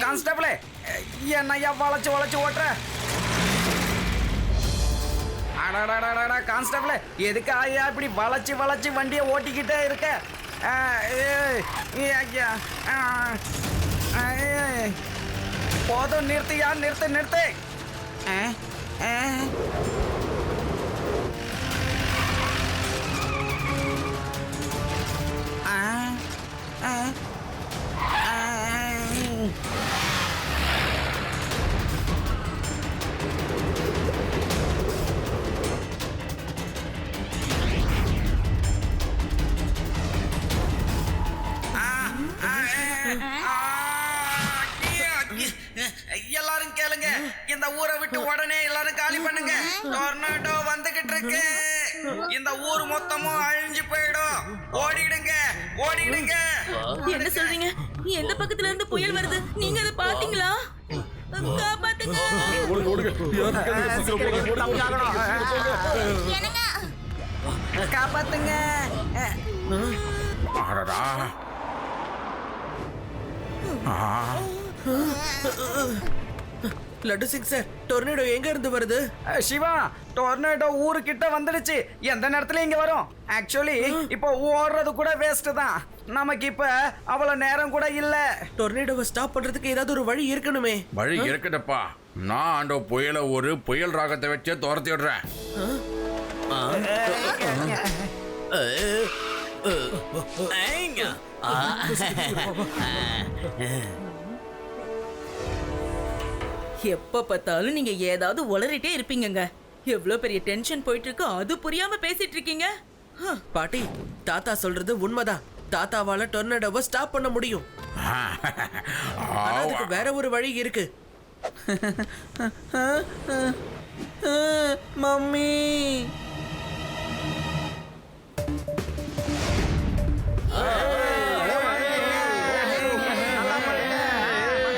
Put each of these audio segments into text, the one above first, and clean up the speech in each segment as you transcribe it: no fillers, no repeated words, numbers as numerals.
கான்ஸ்டபிளே, என்னையா வளைச்சு வளைச்சு ஓட்டுற? கான்ஸ்டபிளே, எதுக்கு ஐயா இப்படி வளைச்சு வளைச்சு வண்டியை ஓட்டிக்கிட்டே இருக்க? போதும், நிறுத்தியா, நிறுத்து நிறுத்து. எல்லாரும் கேளுங்க, இந்த ஊரை விட்டு உடனே எல்லாரும் காலி பண்ணுங்க. டொர்னாடோ வந்துகிட்டு இருக்கு. இந்த ஊர் மொத்தமும் அழிஞ்சு போயிடும். ஓடிடுங்க, ஓடிடுங்க. என்ன சொல்றீங்க? எந்த பக்கத்துல இருந்து புயல் வருது? நீங்க அதை பாத்தீங்களா? காப்பாத்துங்க. காப்பாத்துங்க. லட்டு சிங் சார், டொர்னேடோ எங்க இருந்து வருது? சிவா, டொர்னேடோ ஊருக்கிட்ட வந்துடுச்சு. எந்த நேரத்துல இங்க வரும்? ஆக்சுவலி இப்போ ஓடுறது கூட வேஸ்ட் தான். நமக்கு இப்ப அவ்வளவு நேரம் கூட இல்ல. டொர்னேடோவை ஸ்டாப் பண்றதுக்கு ஏதாவது ஒரு வழி இருக்கணுமே. வழி இருக்குடப்பா. நான் அந்த புயலை ஒரு புயல் ராகத்தை வச்சே துரத்தி விடுறேன். எப்ப பார்த்தாலும் நீங்க ஏதாவது உளறிட்டே இருப்பீங்கங்க. எவ்வளவு பெரிய டென்ஷன் போயிட்டு இருக்கு, அது புரியாம பேசிட்டு இருக்கீங்க. பாட்டி, தாத்தா சொல்றது உண்மைதான். தாத்தாவால டொர்னேடோவை ஸ்டாப் பண்ண முடியும். அதுக்கு வேற ஒரு வழி இருக்கு. மம்மி,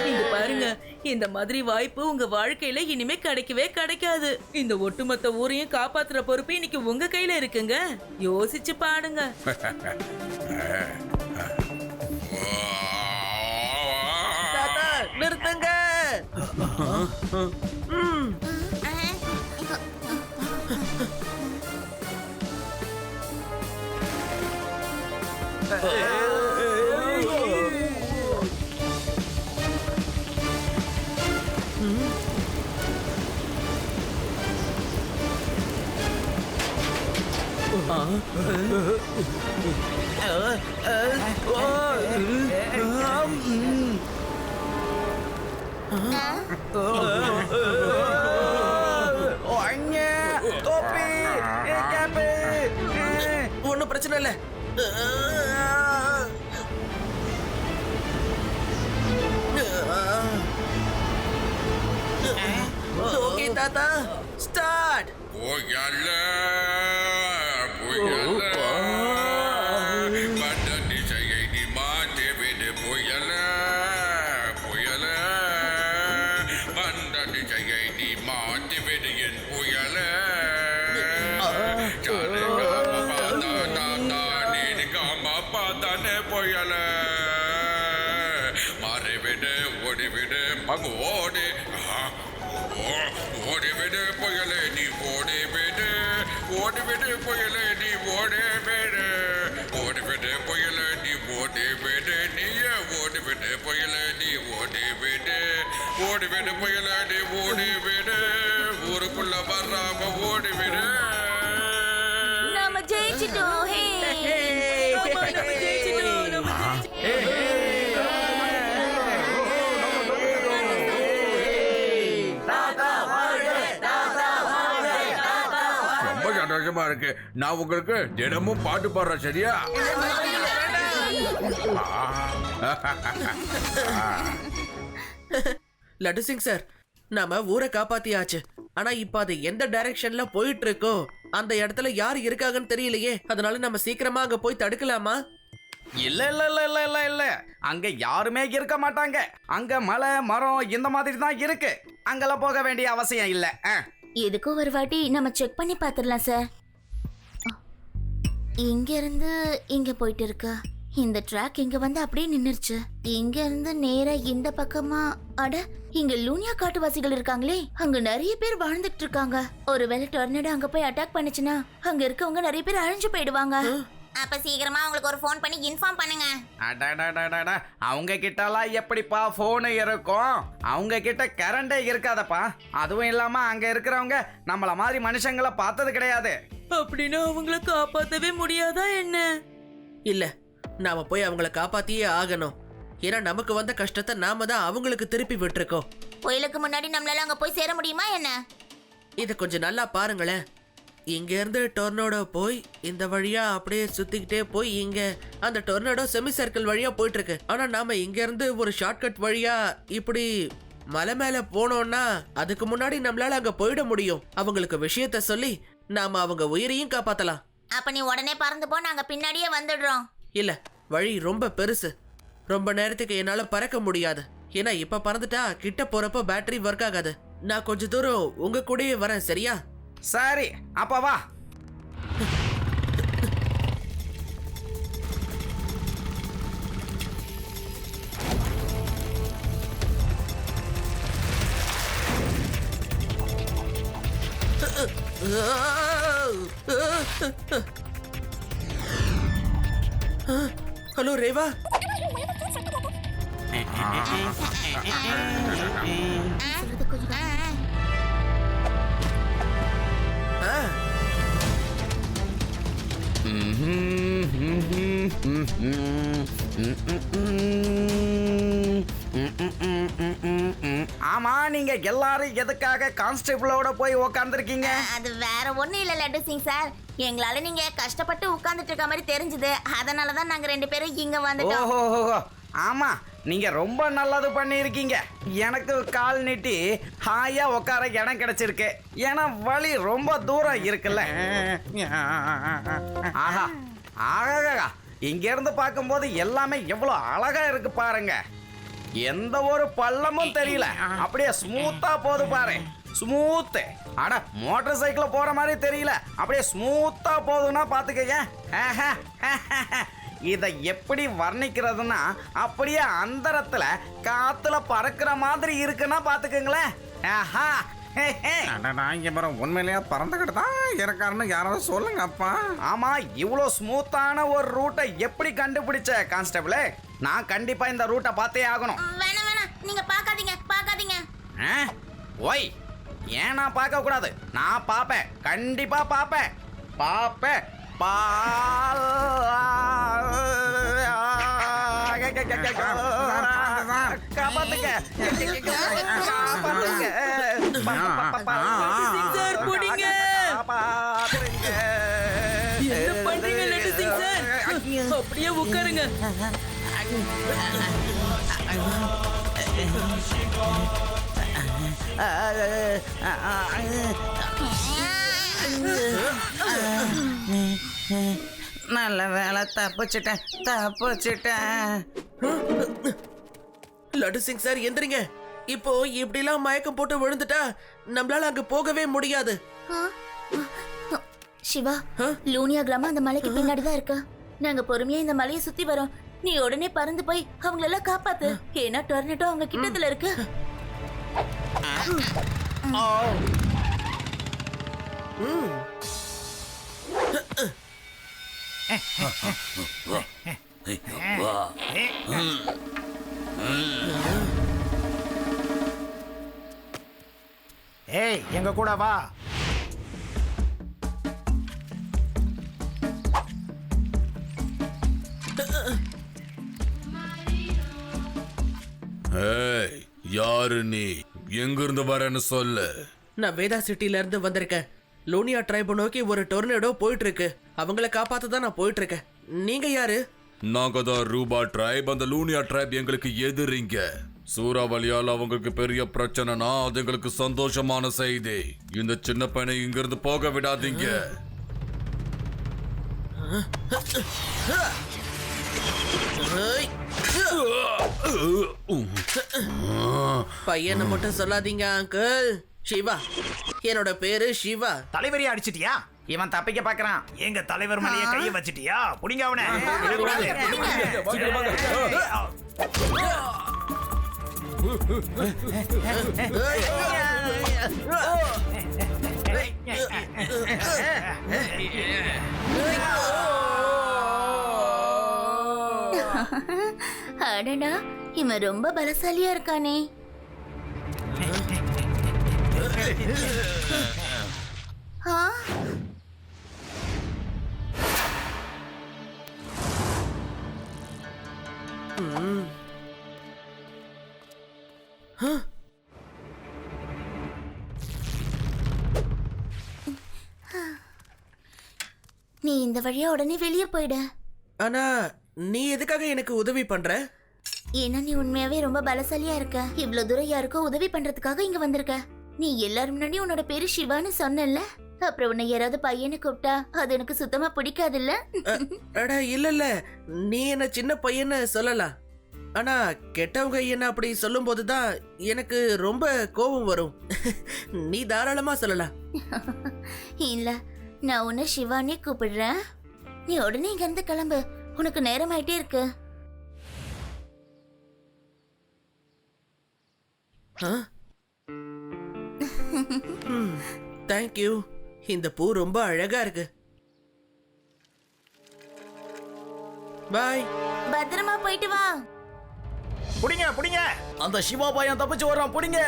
இங்க பாருங்க, இந்த மாதிரி வாய்ப்பு உங்க வாழ்க்கையில இனிமே கிடைக்கவே கிடைக்காது. இந்த ஒட்டுமொத்த ஊரையும் காப்பாத்துற பொறுப்பு இன்னைக்கு உங்க கையில இருக்குங்க. யோசிச்சு பாடுங்க. தாத்தா, நிறுத்துங்க. ஒன்னும் பிரச்சனை இல்ல. ஓகே தாத்தா, ஸ்டார்ட். புயல புயல வந்த திசையை நீ மாற்றி விடு. புயல புயல வந்த திசையை நீ மாற்றி விடு. என் புயல பார்த்தானே புயல மாறிவிடு, ஓடிவிடு, அங்கு ஓடி ஓடிவிடு புயலே நீ ஓடிவிடு. ஓடிவிடு புயலே நீ ஓடிவிடு. ஓடிவிடு புயலே நீ ஓடிவிடு. நீயே ஓடிவிடு புயலே நீ ஓடிவிடு. ஓடிவிடு புயலே நீ ஓடிவிடு. ஊருக்குள்ள வராம ஓடிவிடு. நாம ஜெயிச்சிட்டோம். ரொம்ப சந்தோஷமா இருக்கு. நான் உங்களுக்கு தினமும் பாட்டு பாடுறேன், சரியா? லட்டு சிங் சார், நாம ஊரை காப்பாத்தியாச்சு. ஆனா இப்ப அது எந்த டைரக்ஷன்ல போயிட்டு இருக்கோ அந்த இடத்துல யார் இருக்காங்கன்னு தெரியலையே. அதனால நம்ம சீக்கிரமா அங்க போய் தடுக்கலாமா? இல்ல இல்ல இல்ல இல்ல இல்ல இல்ல, அங்க யாருமே இருக்க மாட்டாங்க. அங்க மலை மரம் இந்த மாதிரி தான் இருக்கு. அங்கெல்லாம் போக வேண்டிய அவசியம் இல்ல. எதுக்கும் ஒரு வாட்டி நம்ம செக் பண்ணி பார்த்துடலாம் சார். இங்க இருந்து இங்க போயிட்டு இருக்கா. இந்த ட்ராக் இங்க வந்து அப்படியே நின்னுருச்சு. இங்க இருந்து நேரா இந்த பக்கமா. அட, இங்க லூனியா காட்டுவாசிகள் இருக்காங்களே, அங்க நிறைய பேர் வாழ்ந்துட்டு இருக்காங்க. ஒருவேளை டொர்னடோ அங்க போய் அட்டாக் பண்ணுச்சுன்னா அங்க இருக்கவங்க நிறைய பேர் அழிஞ்சு போயிடுவாங்க. அப்ப சீக்கிரமா உங்களுக்கு ஒரு ஃபோன் பண்ணி இன்ஃபார்ம் பண்ணுங்க. அடடடடடா, அவங்க கிட்டலாம் எப்படிப்பா போன் இருக்கும்? அவங்க கிட்ட கரண்டே இருக்காதப்பா. அதுவும் இல்லாம அங்க இருக்கிறவங்க நம்மள மாதிரி மனுஷங்களை பார்த்தது கிடையாது. அப்படின்னா அவங்கள காப்பாத்தவே முடியாதா என்ன? இல்ல, நாம போய் அவங்கள காப்பாத்தியே ஆகணும். ஏன்னா நமக்கு வந்த கஷ்டத்தை நாம தான் அவங்களுக்கு திருப்பி விட்டுருக்கோம். புயலுக்கு முன்னாடி நம்மளால அங்க போய் சேர முடியுமா என்ன? இதை கொஞ்சம் நல்லா பாருங்களேன். இங்க இருந்து டொர்னடோ போய் இந்த வழியா அப்படியே சுத்திக்கிட்டே போய் இங்க அந்த டொர்னடோ செமி சர்க்கிள் வழியா போயிட்டு இருக்கு. ஆனா நாம இங்க இருந்து ஒரு ஷார்ட்கட் வழியா இப்படி மலை மேல போனோம்னா அதுக்கு முன்னாடி நம்மளால அங்க போயிட முடியும். அவங்களுக்கு விஷயத்த சொல்லி நாம அவங்க உயிரையும் காப்பாத்தலாம். அப்ப நீ உடனே பறந்து போ, நாங்க பின்னாடியே வந்துடுறோம். இல்ல, வழி ரொம்ப பெருசு. ரொம்ப நேரத்துக்கு என்னால பறக்க முடியாது. ஏன்னா இப்ப பறந்துட்டா கிட்ட போறப்ப பேட்டரி ஒர்க் ஆகாது. நான் கொஞ்ச தூரம் உங்க கூடயே வரேன், சரியா? சரி, அப்ப வா. ஹலோ ரேவா. சொல்றது கொஞ்சம் ஆமா, நீங்க எல்லாரும் எதுக்காக கான்ஸ்டபிளோட போய் உக்காந்துருக்கீங்க? அது வேற ஒண்ணும் இல்ல லட்டு சிங் சார். எங்களால நீங்க கஷ்டப்பட்டு உட்கார்ந்துட்டு இருக்க மாதிரி தெரிஞ்சது. அதனாலதான் நாங்க 2 பேரும் இங்க வந்துட்டோம். ஓஹோ, ஆமா, நீங்க ரொம்ப நல்லது பண்ணியிருக்கீங்க. எனக்கு கால் நீட்டி ஹாயா உட்கார இடம் கிடைச்சிருக்கு. ஏன்னா வழி ரொம்ப தூரம் இருக்குல்ல. ஆஹா ஆகா, இங்க இருந்து பார்க்கும்போது எல்லாமே எவ்வளவு அழகா இருக்கு பாருங்க. எந்த ஒரு பள்ளமும் தெரியல, அப்படியே ஸ்மூத்தா போது பாரு. ஸ்மூத். அட, மோட்டார் சைக்கிள்ல போற மாதிரி தெரியல, அப்படியே ஸ்மூத்தா போகுதுன்னா பாத்துக்கங்க. இதை எப்படி வர்ணிக்கிறதுனா அப்படியே அந்தரத்துல காத்துல பறக்கிற மாதிரி இருக்குன்னா பாத்துக்கங்களேன். உண்மையிலேயே பறந்துகிட்டு தான் இருக்காருன்னு யாராவது சொல்லுங்க அப்பா. ஆமா, இவ்வளோ ஸ்மூத்தான ஒரு ரூட்டை எப்படி கண்டுபிடிச்ச கான்ஸ்டபிள்? நான் கண்டிப்பா இந்த ரூட்டை பார்த்தே ஆகணும். வேணாம் வேணாம், நீங்க பார்க்காதீங்க. ஓய், ஏன் நான் பார்க்க கூடாது? நான் பார்ப்பேன், கண்டிப்பா பார்ப்பேன். காப்பாத்துங்க. சார், போடிங்க. என்ன பண்றீங்க லட்டு சிங் சார்? அப்படியே உட்காருங்க. நல்ல வேலை, தப்பிச்சிட்டேன். லட்டு சிங் சார், எந்திரிங்க. இப்போ இப்படிலாம் மயக்கம் போட்டு விழுந்துட்டா நம்மளால அங்க போகவே முடியாது. சிவா, லூனியா கிராமம் அந்த மலைக்கு பின்னாடி தான் இருக்கு. நாங்க பொறுமையா இந்த மலையை சுத்தி வரோம். நீ உடனே பறந்து போய் அவங்களெல்லாம் காப்பாத்து. ஏன்னா டொர்னடோ அவங்க கிட்டத்துல இருக்கு. ஏய், எங்க கூட வா. ஏய், யாரு நீ? எங்கிருந்து வரேன்னு சொல்லு. நான் வேதா சிட்டில இருந்து வந்திருக்கேன். லூனியா ட்ரைப் நோக்கி ஒரு டொர்னடோ போயிட்டு இருக்கு. அவங்கள காப்பாத்த தான் நான் போயிட்டு இருக்கேன். நீங்க யாரு? நாங்க தான் ரூபா ட்ரைப். அந்த லூனியா ட்ரைப் எங்களுக்கு எதிரிங்க. சூறாவளியால் அவங்களுக்கு பெரிய பிரச்சனைனா அது எங்களுக்கு சந்தோஷமான செய்தி. இந்த சின்ன பையனை இங்கிருந்து போக விடாதீங்க. பையனை மட்டும் சொல்லாதீங்க அங்கிள். சிவா, என்னோட பேரு சிவா. தலைவரையே அடிச்சிட்டியா? இவன் தப்பிக்க பாக்குறான். எங்க தலைவர் மேலேயே கைய வச்சிட்டியா? புடிங்க அவனை. அடடா, இவன் ரொம்ப பலசாலியா இருக்கானே. ஆ? நீ இந்த வழியா உடனே வெளியே போயிட. ஆனா நீ எதுக்காக எனக்கு உதவி பண்ற? ஏன்னா நீ உண்மையாவே ரொம்ப பலசாலியா இருக்க. இவ்வளவு தூரம் யாருக்கோ உதவி பண்றதுக்காக இங்க வந்திருக்க. நீ எல்லாரும் முன்னாடி உன்னோட பேரு சிவான்னு சொன்னல, அப்புறம் உன்னை யாராவது பையனை கூப்பிட்டா அது எனக்கு சுத்தமா பிடிக்காதுல்ல. அடா இல்ல, நீ என்ன சின்ன பையன்னு சொல்லலாம். ஆனா கெட்டவங்க என்ன அப்படி சொல்லும் போதுதான் எனக்கு ரொம்ப கோபம் வரும். நீ தாராளமா சொல்லலாம். இல்ல, நான் உன்னை சிவானே கூப்பிடுறேன். நீ உடனே இங்க இருந்து கிளம்பு, உனக்கு நேரம் ஆயிட்டே இருக்கு. தேங்க்யூ. இந்த பூ ரொம்ப அழகா இருக்கு. பாய். பத்திரமா போயிட்டு வா. புடிங்க புடிங்க. அந்த சிவா பையன் தப்பிச்சு வர்றான், புடிங்க.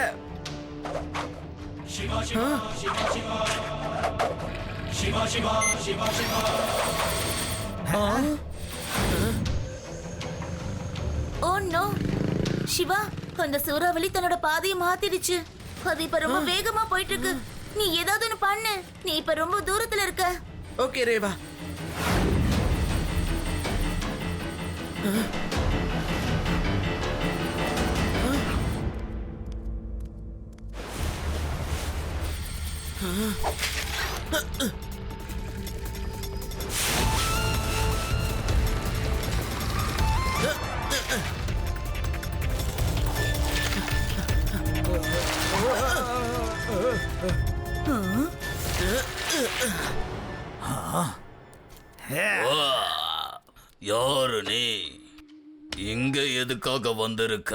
ஓ நோ, சிவா, அந்த சூறாவளி தன்னோட பாதையை மாத்திடுச்சு. அது இப்ப ரொம்ப வேகமா போயிட்டு இருக்கு. நீ ஏதாவது ஒண்ணு பண்ணு. நீ இப்ப ரொம்ப தூரத்துல இருக்க. ஓகே ரேவா. யாரு நீ? இங்க எதுக்காக வந்திருக்க?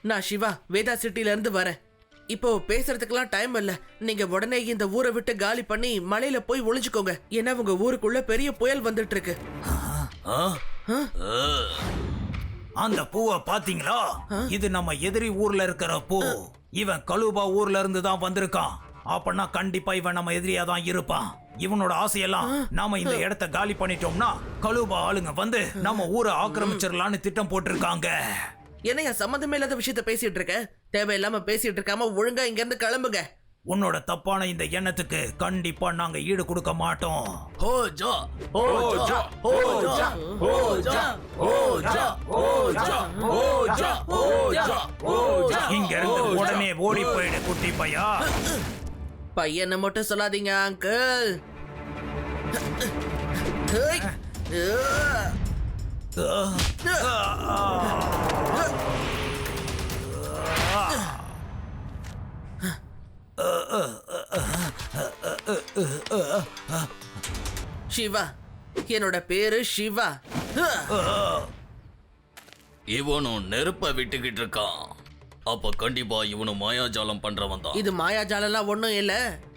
நான் சிவா, வேதா சிட்டில இருந்து வரேன். இப்போ பேசுறதுக்கெல்லாம் டைம் இல்ல. நீங்க உடனே இந்த ஊரை விட்டு காலி பண்ணி மலையில போய் ஒளிஞ்சுக்கோங்க. ஏன்னா உங்க ஊருக்குள்ள பெரிய புயல் வந்துட்டு இருக்கு. அந்த பூவை பாத்தீங்களா? இது நம்ம எதிரி ஊர்ல இருக்கிற பூ. இவன் கலுபா ஊர்ல இருந்து தான் வந்திருக்கான். அப்பனா கண்டிப்பா இவன் நம்ம எதிரியா தான் இருப்பான். இவனோட ஆசையெல்லாம் நாம இந்த இடத்த காலி பண்ணிட்டோம்னா கலுபா ஆளுங்க வந்து நம்ம ஊரை ஆக்கிரமிச்சிடலான்னு திட்டம் போட்டிருக்காங்க. என்னையா சம்மந்தமே இல்லாத விஷயத்த பேசிட்டு இருக்க? தேவையில்லாம பேசிட்டு இருக்காம ஒழுங்கா இங்க இருந்து கிளம்புங்க. உன்னோட தப்பான இந்த எண்ணத்துக்கு கண்டிப்பா நாங்க ஈடு கொடுக்க மாட்டோம். ஹோஜா ஹோஜா ஹோஜா ஹோஜா ஹோஜா ஹோஜா ஹோஜா ஹோஜா ஹோஜா. இங்க இருந்து உடனே ஓடி போயிடு குட்டி பையா. பையனை மட்டும் சொல்லாதீங்க அங்கிள். சிவா, என்னோட பேரு சிவா. இவனும் நெருப்ப விட்டுக்கிட்டு இருக்கான். அப்ப கண்டிப்பா இவனும் மாயாஜாலம் பண்றவன் தான். இது மாயாஜாலம்லாம் ஒண்ணும் இல்ல.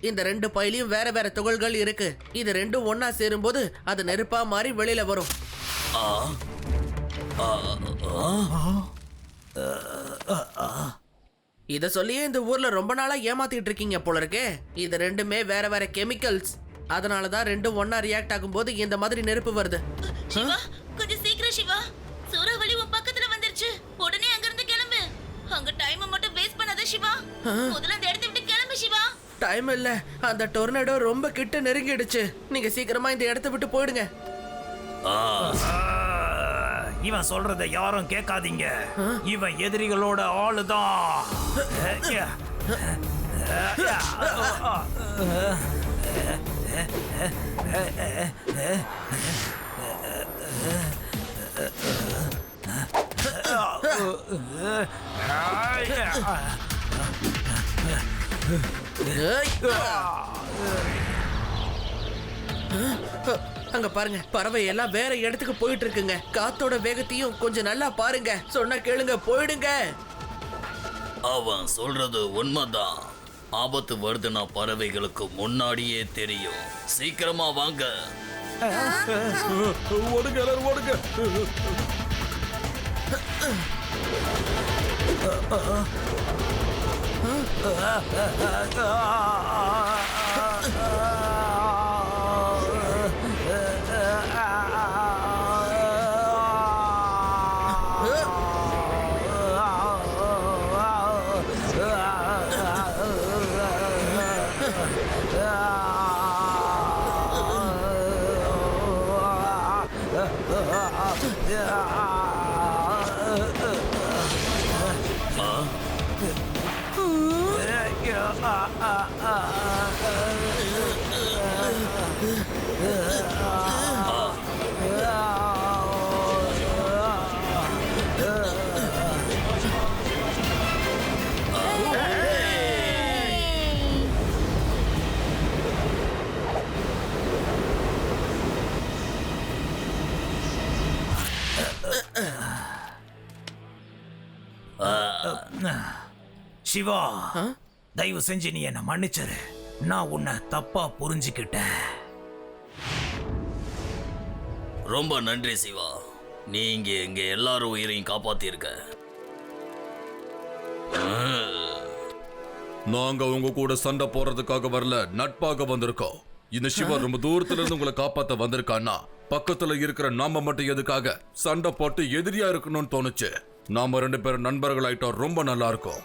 இந்த ரெண்டு பையிலையும் வேற வேற துகள்கள் இருக்கு. இது ரெண்டும் ஒன்னா சேரும்போது அது நெருப்பா மாறி வெளியில வரும். இத சொல்லியே இந்த ஊர்ல ரொம்ப நாளா ஏமாத்திட்டு இருக்கீங்க போல இருக்கே. இது ரெண்டுமே வேற வேற கெமிக்கல்ஸ். அதனாலதான் ரெண்டும் ஒன்னா ரியாக்ட் ஆகும்போது இந்த மாதிரி நெருப்பு வருது. சிவா, கொஞ்சம் சீக்கிரம் சிவா. சூறாவளி உன் பக்கத்துல வந்துருச்சு. உடனே அங்க இருந்து கிளம்பு. அங்க டைம் மட்டும் வேஸ்ட் பண்ணாத சிவா. முதல்ல அந்த இடத்தை விட்டு கிளம்பு சிவா. டைம் இல்ல. அந்த டொர்னடோ ரொம்ப கிட்ட நெருங்கிடுச்சு. நீங்க சீக்கிரமா இந்த இடத்தை விட்டு போயிடுங்க. இவன் சொல்றத யாரும் கேட்காதீங்க. இவன் எதிரிகளோட ஆளுதான். ஏய். அங்க பாருங்க, பறவை எல்லாம் வேற இடத்துக்கு போயிட்டு இருக்குங்க. காத்தோட வேகத்தையும் கொஞ்சம் நல்லா பாருங்க. சொன்னா கேளுங்க, போயிடுங்க. அவன் சொல்றது உண்மைதான். ஆபத்து வருதுன்னா பறவைகளுக்கு முன்னாடியே தெரியும். சீக்கிரமா வாங்க. ஓடுங்க எல்லாரும் ஓடுங்க. சிவா, தயவு செஞ்சு நீ என்ன மன்னிச்சிரு. நான் உன்னை தப்பா புரிஞ்சுக்கிட்டேன். ரொம்ப நன்றி சிவா. நீங்க எங்க எல்லாரும் உயிரையும் காப்பாத்திருக்க. நாங்க உங்க கூட சண்டை போடுறதுக்காக வரல, நட்பாக வந்திருக்கோம். இந்த சிவா ரொம்ப தூரத்துல இருந்து உங்களை காப்பாத்த வந்திருக்கான்னா பக்கத்துல இருக்கிற நாம மட்டும் எதுக்காக சண்டை போட்டு எதிரியா இருக்கணும்னு தோணுச்சு. நாம 2 பேரும் நண்பர்கள் ஆயிட்டோம். ரொம்ப நல்லா இருக்கும்.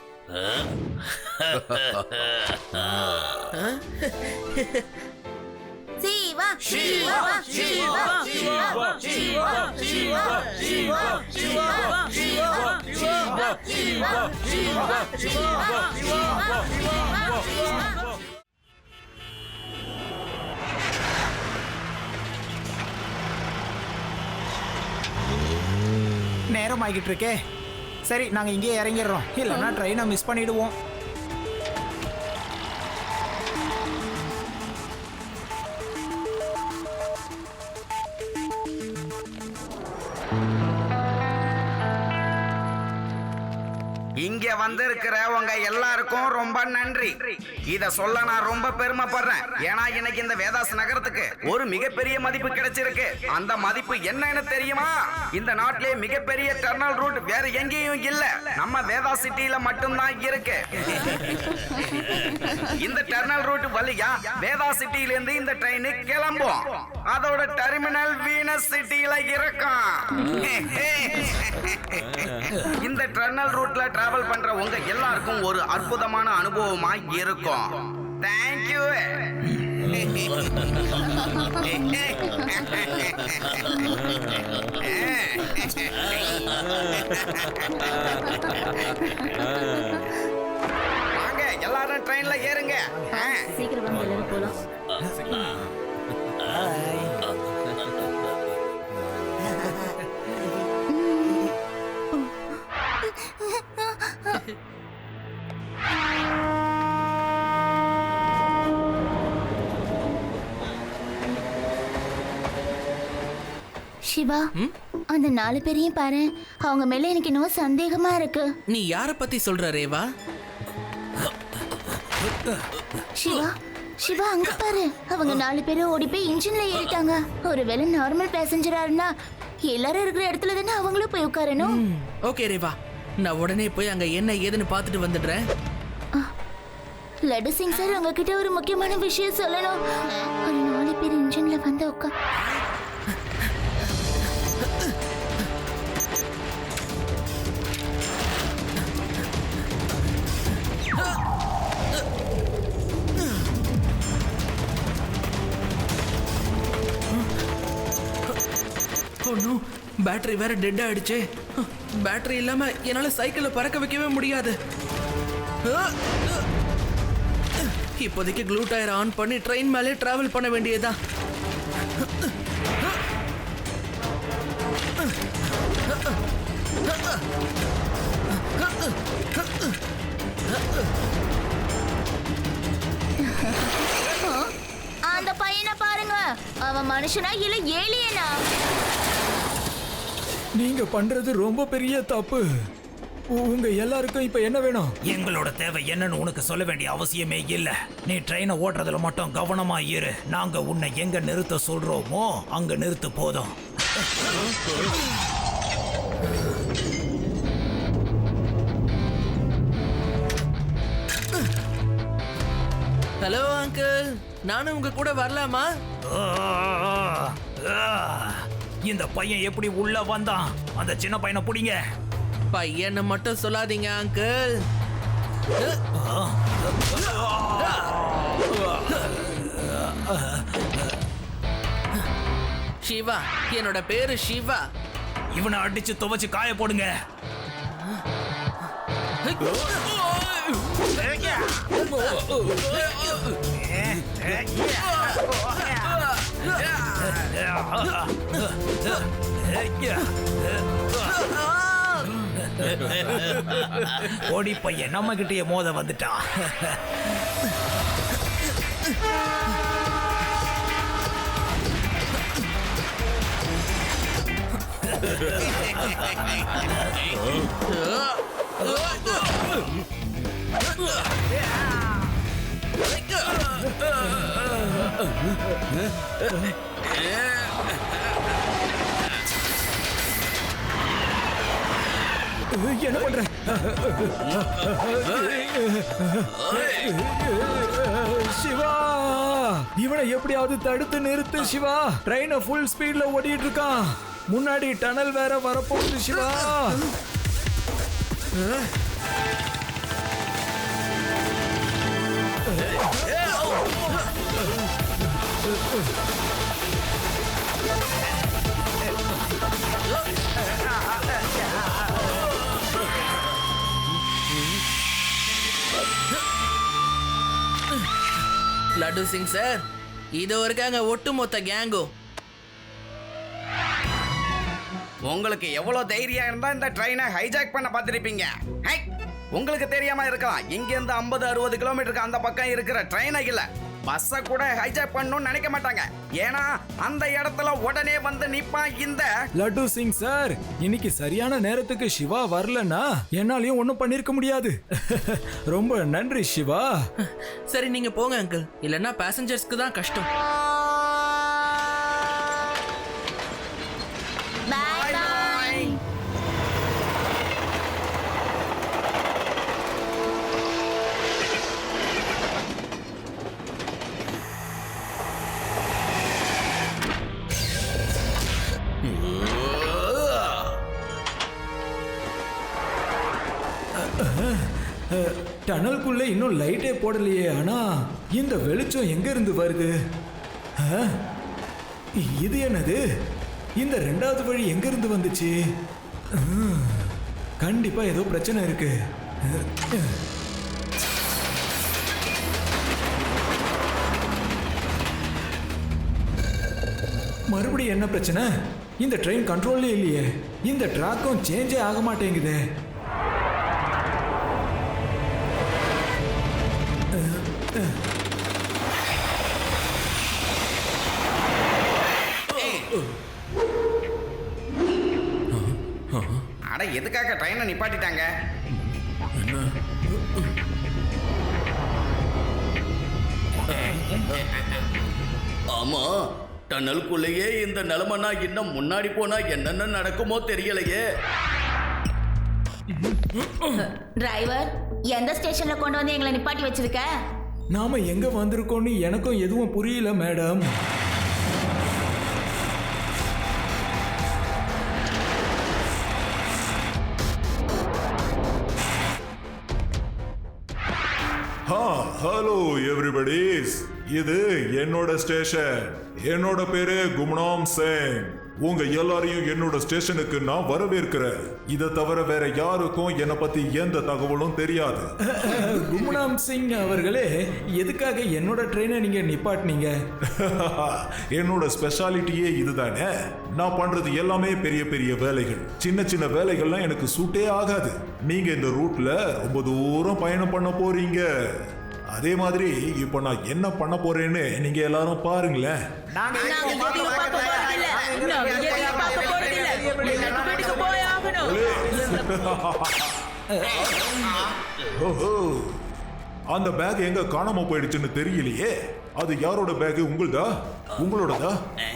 சிவா சிவா சிவா சிவா சிவா சிவா சிவா சிவா சிவா சிவா சிவா சிவா. நேரம் ஆகிட்டு இருக்கே. சரி, நாங்க இங்கே இறங்கிடுறோம். இல்லைன்னா ட்ரெயினை மிஸ் பண்ணிடுவோம். இங்க வந்திருக்கிற உங்க எல்லாருக்கும் ரொம்ப நன்றி. இத சொல்ல நான் ரொம்ப பெருமைப்படுறேன். ஏன்னா இன்னைக்கு இந்த வேதாஸ் நகரத்துக்கு ஒரு மிகப்பெரிய மதிப்பு கிடைச்சிருக்கு. அந்த மதிப்பு என்னன்னு தெரியுமா? இந்த நாட்டிலே மிகப்பெரிய டர்னல் ரூட் வேற எங்கேயும் இல்ல, நம்ம வேதாஸ் சிட்டில மட்டும்தான் இருக்கு. இந்த டர்னல் ரூட் வழியா வேதாஸ் சிட்டில இருந்து இந்த ட்ரெயின் கிளம்பும். அதோட டெர்மினல் வீனஸ் சிட்டில இருக்கும். இந்த டர்னல் ரூட்ல டிராவல் பண்ற உங்க எல்லாருக்கும் ஒரு அற்புதமான அனுபவமா இருக்கும். தேங்க்யூ. வாங்க எல்லாரும் ட்ரெயின்ல ஏறுங்க. சீக்கிரம் வாங்க, எல்லாரும் போலாம். சிவா, அந்த 4 பேரையும் பாரு. அவங்க மேல எனக்கு இன்னும் சந்தேகமா இருக்கு. நீ யார பத்தி சொல்ற ரேவா? சிவா சிவா, அங்க பாரு. அவங்க 4 பேரும் ஓடி போய் இன்ஜின்ல ஏறிட்டாங்க. ஒருவேளை நார்மல் பேசஞ்சரா இருந்தா எல்லாரும் இருக்கிற இடத்துல தானே அவங்களும் போய் உட்காரணும். ஓகே ரேவா, நான் உடனே போய் அங்க என்ன ஏதுன்னு பார்த்துட்டு வந்துடுறேன். லட்டு சிங் சார், உங்ககிட்ட ஒரு முக்கியமான விஷயம் சொல்லணும். ஒரு 4 பேர் இன்ஜின்ல வந்து உட்கார். ஒன்னும் பேட்டரி வேற டெட் ஆயிடுச்சு. பேட்டரி இல்லாம என்னால சைக்கிளை பறக்க வைக்கவே முடியாது. இப்போதைக்கு க்ளூ டயர் ஆன் பண்ணி ட்ரெயின் மேலே டிராவல் பண்ண வேண்டியதா. அந்த பையனை பாருங்க, அவன் மனுஷனா இல்ல ஏலியனா? நீங்க பண்றது ரொம்ப பெரிய தப்பு. உங்க எல்லாருக்கும் இப்ப என்ன வேணும்? எங்களோட தேவை என்னன்னு உனக்கு சொல்ல வேண்டிய அவசியமே இல்ல. நீ ட்ரெயினை ஓட்டுறதுல மட்டும் கவனமா இரு. நாங்க உன்னை எங்க நிறுத்த சொல்றோமோ அங்க நிறுத்து போதும். ஹலோ அங்கிள், நானும் உங்க கூட வரலாமா? இந்த பையன் எப்படி உள்ள வந்தான்? அந்த சின்ன பையனை பிடிங்க. பையனை மட்டும் சொல்லாதீங்க அங்கிள். சிவா, என்னோட பேரு சிவா. இவனை அடிச்சு துவைச்சு காய போடுங்க. ஓடி பையன் நம்ம கிட்டயே மோத வந்துட்டான். என்ன பண்ற? சிவா, இவனை எப்படியாவது தடுத்து நிறுத்து சிவா. ட்ரெயினை ஃபுல் ஸ்பீட்ல ஓடிட்டு இருக்கான். முன்னாடி டனல் வேற வரப்போகுது சிவா. லட்டு சிங் சார், இது இருக்காங்க ஒட்டுமொத்த கேங்கும். உங்களுக்கு எவ்வளவு தைரியம் இருந்தா இந்த ட்ரெயினை ஹைஜாக் பண்ண பார்த்திருப்பீங்க. ஹை! உங்களுக்கு தெரியாம இருக்கலாம், இங்க இருந்து 50-60 கிலோமீட்டருக்கு அந்த பக்கம் இருக்கிற ட்ரெயினை இல்ல பஸ்ஸை கூட ஹைஜாக் பண்ணணும்னு நினைக்க மாட்டாங்க. ஏன்னா அந்த இடத்துல உடனே வந்து நிப்பான் இந்த லட்டு சிங் சார். இன்னைக்கு சரியான நேரத்துக்கு சிவா வரலன்னா என்னாலையும் ஒன்னும் பண்ணிருக்க முடியாது. ரொம்ப நன்றி சிவா. சரி, நீங்க போங்க அங்கிள், இல்லைன்னா பேசஞ்சர்ஸ்க்கு தான் கஷ்டம். Bye bye. டனலுக்குள்ள இன்னும் லைட்டே போடலையே. ஆனா இந்த வெளிச்சம் எங்க இருந்து வருது? இது என்னது? இந்த ரெண்டாவது வழி எங்க இருந்து வந்துச்சு? கண்டிப்பா ஏதோ பிரச்சனை இருக்கு. மறுபடியும் என்ன பிரச்சனை? இந்த ட்ரெயின் கண்ட்ரோல்லே இல்லையே. இந்த ட்ராக்கும் சேஞ்சே ஆக மாட்டேங்குதே. அட, எதுக்காக ட்ரெயினை நிப்பாட்டிட்டாங்க? ஆமா, டனலுக்குள்ளேயே இந்த நிலைமைனா இன்னும் முன்னாடி போனா என்னென்ன நடக்குமோ தெரியலையே. டிரைவர், எந்த ஸ்டேஷன்ல கொண்டு வந்து எங்களை நிப்பாட்டி வச்சிருக்க? நாம எங்க வந்திருக்கோம்னு எனக்கும் எதுவும் புரியல மேடம். ஹலோ எவ்ரிபடிஸ், இது என்னோட ஸ்டேஷன். என்னோட பேரு கும்னாம் சிங். உங்க எல்லாரையும் என்னோட ஸ்டேஷனுக்கு நான் வரவேற்கிறேன். இதை தவிர வேற யாருக்கும் என்னை பத்தி எந்த தகவலும் தெரியாது. கும்னாம் சிங் அவர்களே, எதுக்காக என்னோட ட்ரெயினை நீங்க நிப்பாட்டினீங்க? என்னோட ஸ்பெஷாலிட்டியே இதுதானே. நான் பண்றது எல்லாமே பெரிய பெரிய வேலைகள். சின்ன சின்ன வேலைகள்லாம் எனக்கு சூட்டே ஆகாது. நீங்க இந்த ரூட்ல ரொம்ப தூரம் பயணம் பண்ண போறீங்க. அதே மாதிரி இப்போ நான் என்ன பண்ண போறேன்னு நீங்க எல்லாரும் பாருங்களேன். நாங்க எதையும் பார்க்க போறதில்ல. நாங்க எதையும் பார்க்க போறதில்ல. எங்க வீட்டுக்கு போய் ஆகணும். ஓஹோ, அந்த பேக் எங்க காணாம போயிடுச்சுன்னு தெரியலையே. அது யாரோட பேக்? உங்களோடதா?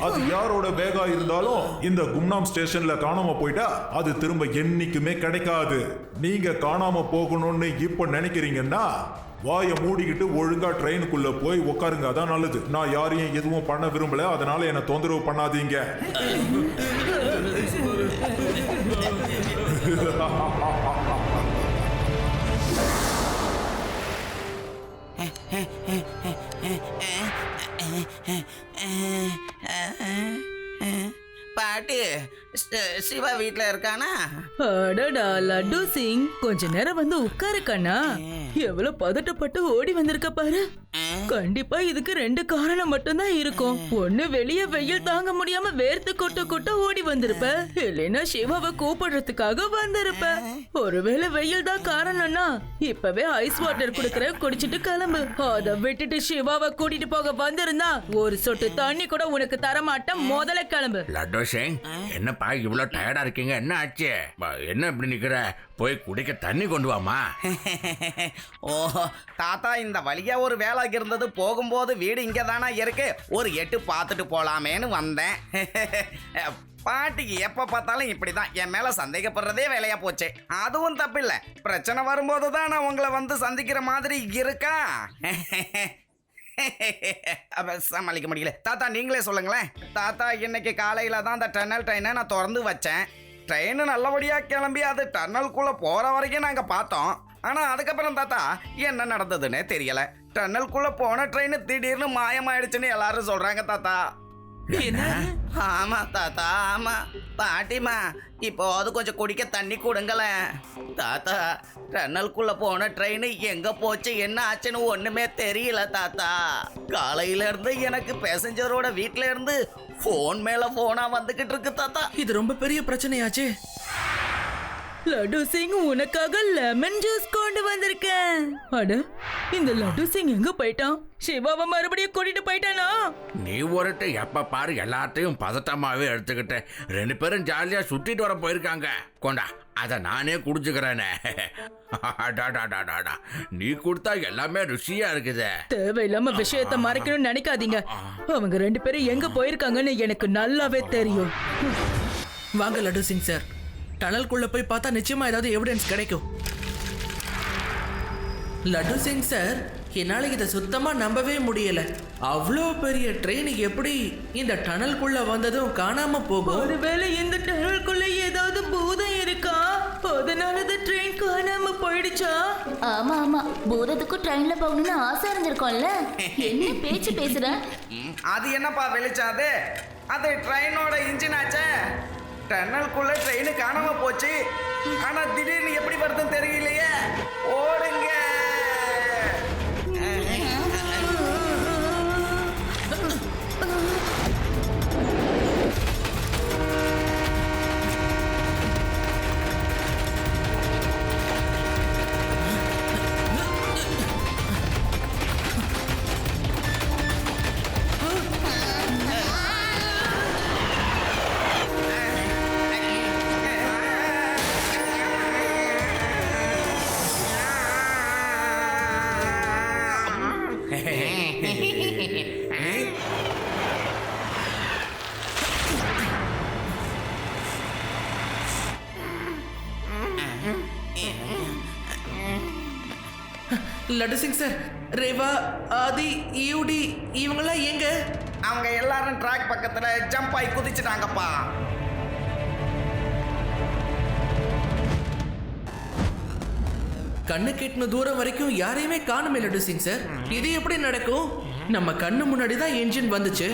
அது யாரோட பேக்கா இருந்தாலும் இந்த கும்னாம் ஸ்டேஷன்ல காணாம போயிட்டா அது திரும்ப என்னைக்குமே கிடைக்காது. நீங்க காணாம போகணும்னு இப்ப நினைக்கிறீங்கன்னா வாயை மூடிக்கிட்டு ஒழுங்கா ட்ரெயினுக்குள்ள போய் உட்காருங்க, அதான் நல்லது. நான் யாரையும் எதுவும் பண்ண விரும்பல, அதனால என்ன தொந்தரவு பண்ணாதீங்க. பாட்டி, சிவா வீட்ல இருக்கானா? அடடா லட்டு சிங், கொஞ்ச நேரம் வந்து உட்காரு கண்ணா. எவ்வளவு பதட்டப்பட்டு ஓடி வந்திருக்க பாரு. கண்டிப்பா இதுக்கு 2 காரணம் மட்டும்தான் இருக்கும். ஒண்ணு, வெளிய வெயில் தாங்க முடியாம வேர்த்து கொட்ட ஓடி வந்திருப்ப. இல்லைன்னா சிவாவை கூப்பிடுறதுக்காக வந்திருப்ப. ஒருவேளை வெயில் தான் காரணம்னா இப்பவே ஐஸ் வாட்டர் குடுக்கற, குடிச்சிட்டு கிளம்பு. அத விட்டுட்டு சிவாவை கூட்டிட்டு போக வந்திருந்தா ஒரு சொட்டு தண்ணி கூட உனக்கு தரமாட்டேன். முதல்ல கிளம்பு. லட்டு சிங், என்னப்பா இவ்வளவு டயர்டா இருக்கீங்க? என்ன ஆச்சு? என்ன இப்படி நிக்கிற? போய் குடிக்க தண்ணி கொண்டு வாமா. ஓ தாத்தா, இந்த வழியா ஒரு வேலை இருந்தது, போகும்போது வீடு இங்க தானே இருக்கு, ஒரு எட்டு பார்த்துட்டு போலாமேன்னு வந்தேன். பாட்டிக்கு எப்ப பார்த்தாலும் இப்படிதான் என் மேல சந்தேகப்படுறதே வேலையா போச்சு. அதுவும் தப்பில்லை, பிரச்சனை வரும்போது தான் நான் உங்களை வந்து சந்திக்கிற மாதிரி இருக்கா. சமாளிக்க முடியல. தாத்தா நீங்களே சொல்லுங்களேன். தாத்தா, இன்னைக்கு காலையில தான் அந்த டன்னல் ட்ரெயினை நான் திறந்து வச்சேன். ட்ரெயின் நல்லபடியாக கிளம்பி அது டன்னலுக்குள்ளே போகிற வரைக்கும் நாங்கள் பார்த்தோம். ஆனால் அதுக்கப்புறம் தாத்தா என்ன நடந்ததுன்னே தெரியலை. டன்னலுக்குள்ளே போன ட்ரெயின் திடீர்னு மாயமாயிடுச்சுன்னு எல்லாரும் சொல்கிறாங்க தாத்தா. ஆமாம் தாத்தா, ஆமாம். பாட்டிமா, இப்போ அது கொஞ்சம் குடிக்க தண்ணி கொடுங்களேன். தாத்தா, டன்னலுக்குள்ளே போன ட்ரெயின் எங்கே போச்சு, என்ன ஆச்சுன்னு ஒன்றுமே தெரியல தாத்தா. காலையிலேருந்து எனக்கு பேசஞ்சரோட வீட்டில இருந்து ஃபோன் மேலே ஃபோனாக வந்துக்கிட்டு இருக்கு தாத்தா. இது ரொம்ப பெரிய பிரச்சனையாச்சு. லட்டு சிங், உனக்காக லெமன் ஜூஸ் கொண்டு வந்திருக்கேன். அட, இந்த லட்டு சிங் எங்க போயிட்டான்? சிவாவை மறுபடியும் கூட்டிட்டு போயிட்டானா? நீ ஒருட்டு எப்ப பாரு எல்லாத்தையும் பதட்டமாவே எடுத்துக்கிட்டு 2 பேரும் ஜாலியா சுத்திட்டு வர போயிருக்காங்க. கொண்டா, அத நானே குடிச்சுக்கிறேனே. நீ கொடுத்தா எல்லாமே ருசியா இருக்குது. தேவையில்லாம விஷயத்த மறைக்கணும்னு நினைக்காதீங்க. அவங்க 2 பேரும் எங்க போயிருக்காங்கன்னு எனக்கு நல்லாவே தெரியும். வாங்க லட்டு சிங் சார், டனலுக்குள்ள போய் பார்த்தா நிச்சயமா ஏதாவது எவிடன்ஸ் கிடைக்கும். லட்டு சிங் சார், என்னால இதை சுத்தமா நம்பவே முடியல. அவ்வளோ பெரிய ட்ரெயின் எப்படி இந்த டனலுக்குள்ள வந்ததும் காணாம போகும்? ஒருவேளை இந்த டனலுக்குள்ள ஏதாவது பூதம் இருக்கா? அதனாலதான் ட்ரெயின் காணாம போயிடுச்சா? ஆமா ஆமா, பூதத்துக்கும் ட்ரெயின்ல போகணும்னு ஆசை இருந்திருக்கோம்ல. என்ன பேச்சு பேசுற? அது என்னப்பா வெளிச்சாது? அது ட்ரெயினோட இன்ஜின் ஆச்சே. டன்னலுக்குள்ள ட்ரெயின் காணாம போச்சு. ஆனா திடீர்னு எப்படி வருதுன்னு தெரியலையே. ஓடுங்க. லட்டு சிங் சார், ரேவா, ஆதி, யூடி இவங்கெல்லாம் எங்க? அவங்க எல்லாரும் ட்ராக் பக்கத்துல ஜம்ப் ஆகி குதிச்சுட்டாங்கப்பா. கண்ணு கெட்டின தூரம் வரைக்கும் யாரையுமே காணுமே லட்டு சிங் சார். இது எப்படி நடக்கும்? நம்ம கண்ணு முன்னாடி தான் என்ஜின் வந்துச்சு,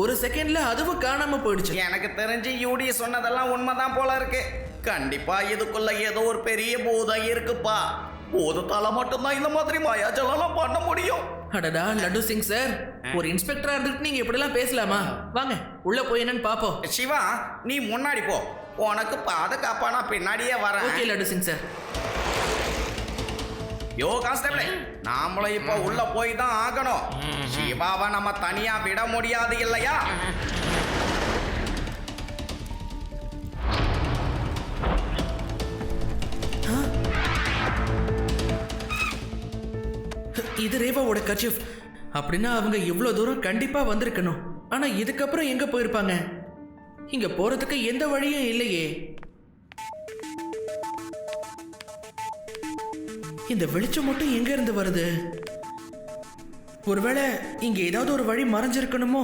ஒரு செகண்ட்ல அதுவும் காணாம போயிடுச்சு. எனக்கு தெரிஞ்சு யூடி சொன்னதெல்லாம் உண்மைதான் போல இருக்கு. கண்டிப்பா இதுக்குள்ள ஏதோ ஒரு பெரிய பூதம் இருக்குப்பா. பூதத்தால மட்டும்தான் இந்த மாதிரி மாயாஜலம் பண்ண முடியும். அடடா லட்டு சிங் சார், ஒரு இன்ஸ்பெக்டரா இருந்துட்டு நீங்க இப்படிலாம் பேசலாமா? வாங்க உள்ள போய் என்னன்னு பாப்போம். சிவா, நீ முன்னாடி போ, உனக்கு பாதுகாப்பா நான் பின்னாடியே வரேன். Okay Laddu Singh sir. யோ கான்ஸ்டபிளே, நாமளும் இப்போ உள்ள போய் தான் ஆகணும். சிவாவை நம்ம தனியா விட முடியாது இல்லையா? இது ரேவாவோட கர்ச்சீஃப். அப்படின்னா அவங்க இவ்வளவு தூரம் கண்டிப்பா வந்திருக்கணும். ஆனா இதுக்கப்புறம் எங்க போயிருப்பாங்க? இங்க போறதுக்கு எந்த வழியும் இல்லையே. இந்த வெளிச்சம் மட்டும் எங்க இருந்து வருது? ஒருவேளை இங்க ஏதாவது ஒரு வழி மறைஞ்சிருக்கணுமோ?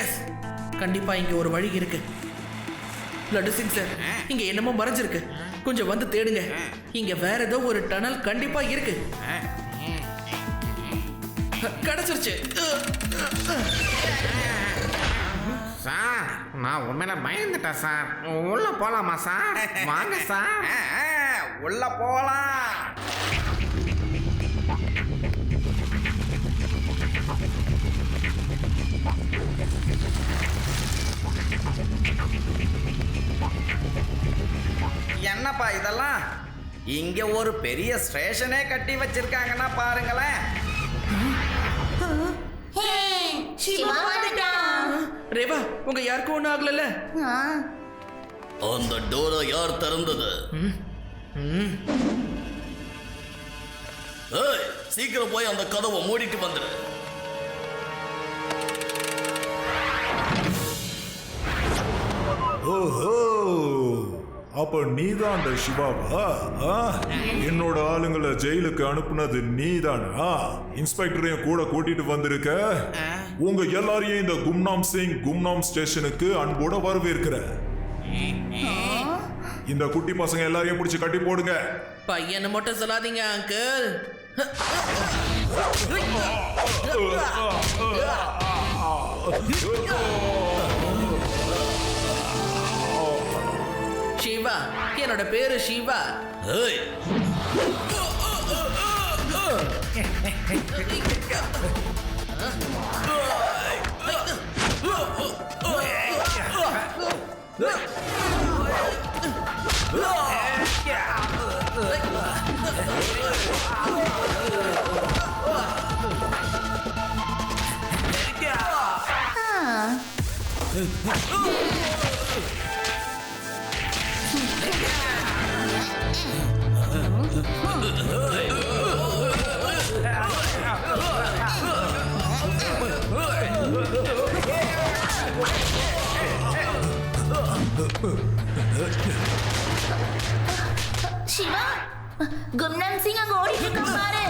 எஸ், கண்டிப்பா இங்க ஒரு வழி இருக்கு. லட்டு சிங் சார், இங்க என்னமோ மறைஞ்சிருக்கு. கொஞ்சம் வந்து தேடுங்க. இங்க வேற ஏதோ ஒரு டனல் கண்டிப்பா இருக்கு. கிடைச்சிருச்சு. சார், நான் உண்மையில பயந்துட்டேன் சார். உள்ள போலாமா சார்? வாங்க சார். உள்ள போலாம். என்னப்பா இதெல்லாம்? இங்க ஒரு பெரிய ஸ்டேஷனே கட்டி வச்சிருக்காங்கன்னா பாருங்களேன். சிவா வந்துட்டான். ரேவா, உங்க யாருக்கும் ஒன்றும் ஆகல? அந்த டோரை யார் திறந்தது? ஏய், சீக்கிரம் போய் அந்த கதவை மூடிட்டு வந்துடு. ஓஹோ, அப்ப நீதான் அந்த சிவாவா? என்னோட ஆளுங்களை ஜெயிலுக்கு அனுப்புனது நீதானா? இன்ஸ்பெக்டரையும் கூட கூட்டிட்டு வந்திருக்க. உங்க எல்லாரையும் இந்த கும்னாம் சிங் கும்னாம் ஸ்டேஷனுக்கு அன்போட வரவேற்கிற. இந்த குட்டி பசங்க எல்லாரையும் பிடிச்சு கட்டி போடுங்க. பையனை மட்டும் சொல்லாதீங்க அங்கிள். சிவா, என்னோட பேரு சிவா. ஏய், சிவா, கும்னாம் சிங் அங்க ஓடிட்டு இருக்கான் பாரு.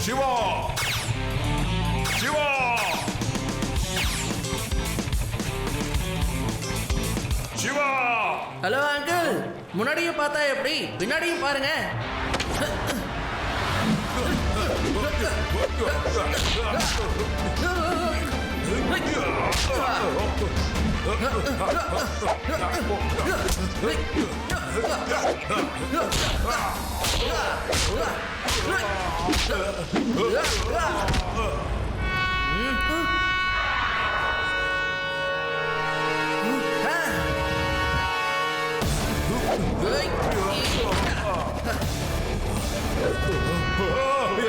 சிவா, சிவா, சிவா. ஹலோ அங்கிள், முன்னாடியும் பார்த்தா எப்படி, பின்னாடியும் பாருங்க.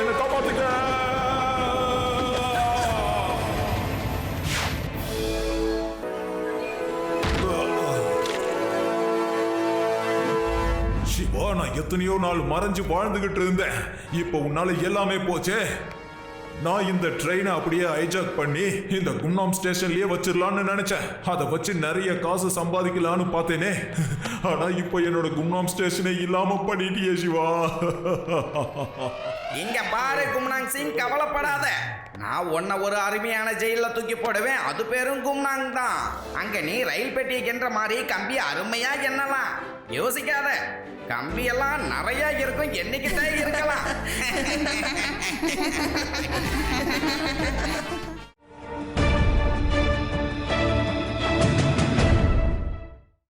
என்னை காப்பாத்துங்க. சிவா, நான் எத்தனையோ நாள் மறைஞ்சு வாழ்ந்துகிட்டு இருந்தேன். இப்ப உன்னால எல்லாமே போச்சே. நான் இந்த ட்ரெயினை அப்படியே ஹைஜாக் பண்ணி இந்த கும்னாம் ஸ்டேஷன்லயே வச்சிடலான்னு நினைச்சேன். அதை வச்சு நிறைய காசு சம்பாதிக்கலான்னு பார்த்தேனே. ஆனா இப்போ என்னோட கும்னாம் ஸ்டேஷனை இல்லாம பண்ணிட்டியே சிவா. இங்க பாரு கும்னாங் சிங், கவலைப்படாத. நான் உன்னை ஒரு அருமையான ஜெயில தூக்கி போடுவேன். அது பேரும் கும்னாங் தான். அங்க நீ ரயில் பெட்டிக்கின்ற மாதிரி கம்பி அருமையா எண்ணலாம். யோசிக்காத, கம்பி எல்லாம் நிறைய இருக்கும், என்னைக்கிட்டே இருக்கலாம்.